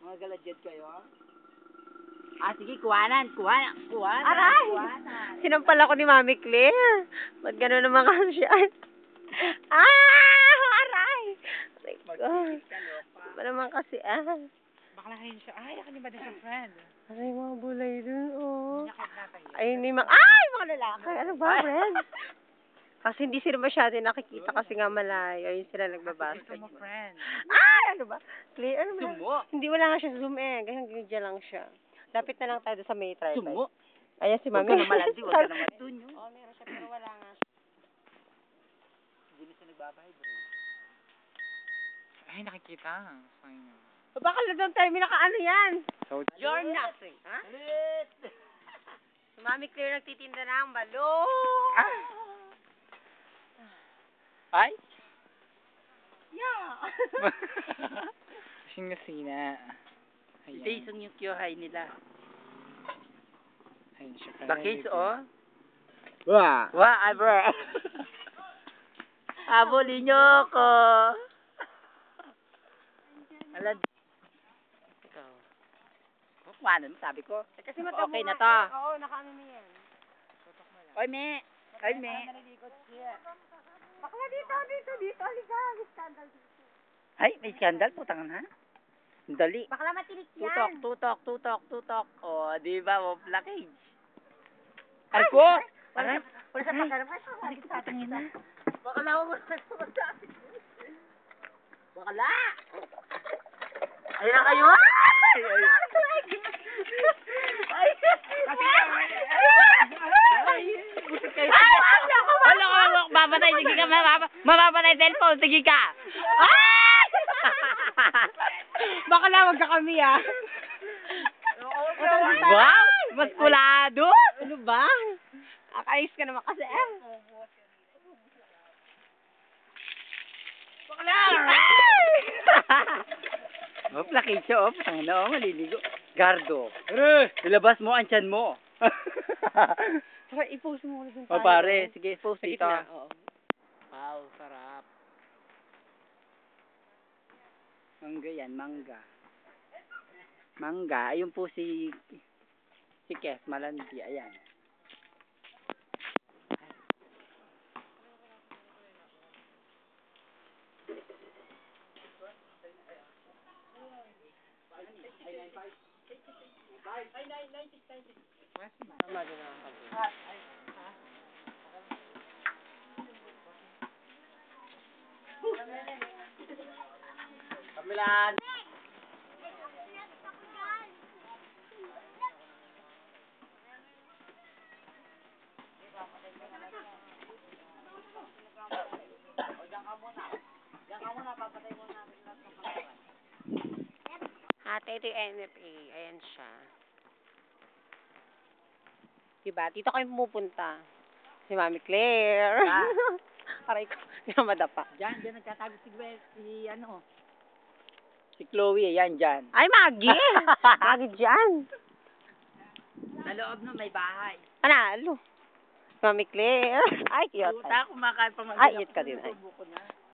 Mga galadjet kayo. Ah, sige, kuhanan. Aray! Sinampal ako ni Mami Claire. Ba't gano'n naman kasi siya? Aray! Aray ko. Ba naman kasi, Bakla rin siya. Ay, ako ba na siya, friend? Aray, mga bulay dun, oh. Nakit natin yun. Ay, mga lalaki. Ano ba, friend? Kasi hindi sila masyado nakikita kasi nga malayo. Ayun sila nagbabasa. Gusto mo, friend? Ano ba? Clear, ano ba? Sumo. Hindi, wala nga siya zoom eh. Ganyan lang siya. Lapit na lang tayo sa may tripod. Sumo. Ayan si Mami. Huwag ka na malandi, huwag ka na matunyo. Oo, meron siya, pero wala nga siya. Hindi na siya nagbabahay, Ay, nakikita. Baka na doon tayo, may nakaano yan. So, You're nothing. Ha? Si Mami Claire nagtitinda ng balong. Ay? Yeah. Singasina. Ito isang yung kyohay nila. Ayun siya. Bakit, oh? Wah! Wah, bro! Habulin niyo ko! Alad. Ikaw. Kumanan mo, sabi ko. Kasi okay na to. Oo, nakaano na yan. Oy, me! Oy, me! Bakla dito. Halika, scandal dito. Ay, may skandal, putang na. Dali. Bakla matinik yan. Tutok. O, di ba, mo blockage. Arko! Wala sa pagkaram. Ay, tatangin na. Bakla mo magsasabi. Bakala! Ayun na kayo! Mapapatay, sige ka, mapapatay cellphone, sige ka! Baka na wag ka kami, Wow! Maskulado! Ano ba? Akayos ka naman kasi, Bakla! Oh, plakid siya, oh. Patang na, oh. Maliligo. Gardo. Ilabas mo ang tiyan mo. Saka i-post mo muna dun O, tayo. pare. Sige, post Sa dito. gitna, oo. Wow, sarap. Mangga yan, mangga. Mangga. Ayun po si Kes Malandi. Ayan. Kamilan! Ate, ito yung NFA. Ayan siya. Diba? Dito kayo pumupunta. Si Mami Claire. Aray ko. Hindi na madapa. Diyan nagtatago si Chloe, yan, dyan. Ay, Maggie! Maggie dyan. Sa loob no, may bahay. Panalo. Mami Claire. Ay, cute. Puta, kumakain pa man. Ay, cute ka din. Ay. Buko na.